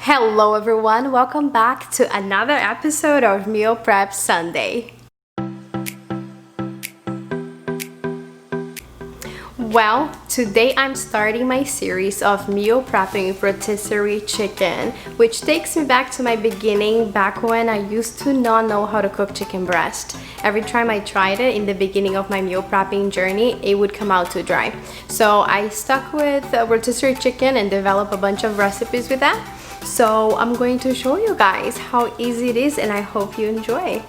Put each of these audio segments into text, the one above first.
Hello everyone, welcome back to another episode of Meal Prep Sunday. Well, today I'm starting my series of meal prepping with rotisserie chicken, which takes me back to my beginning, back when I used to not know how to cook chicken breast. Every time I tried it in the beginning of my meal prepping journey, it would come out too dry. So I stuck with rotisserie chicken and developed a bunch of recipes with that. So I'm going to show you guys how easy it is, and I hope you enjoy.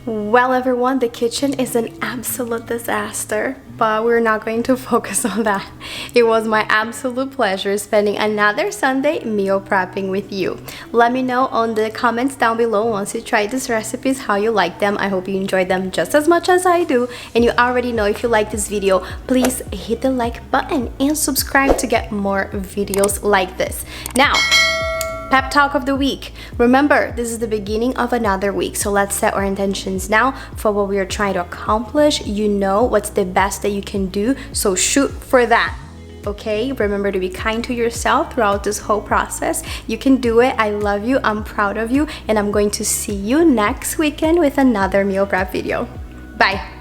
Well, everyone, the kitchen is an absolute disaster, but we're not going to focus on that. It was my absolute pleasure spending another Sunday meal prepping with you. Let me know on the comments down below once you try these recipes how you like them. I hope you enjoyed them just as much as I do. And you already know, if you like this video, please hit the like button and subscribe to get more videos like this. Now, pep talk of the week. Remember, this is the beginning of another week, so let's set our intentions now for what we are trying to accomplish. You know what's the best that you can do, so shoot for that. Okay, remember to be kind to yourself throughout this whole process. You can do it. I love you, I'm proud of you, and I'm going to see you next weekend with another meal prep video. Bye.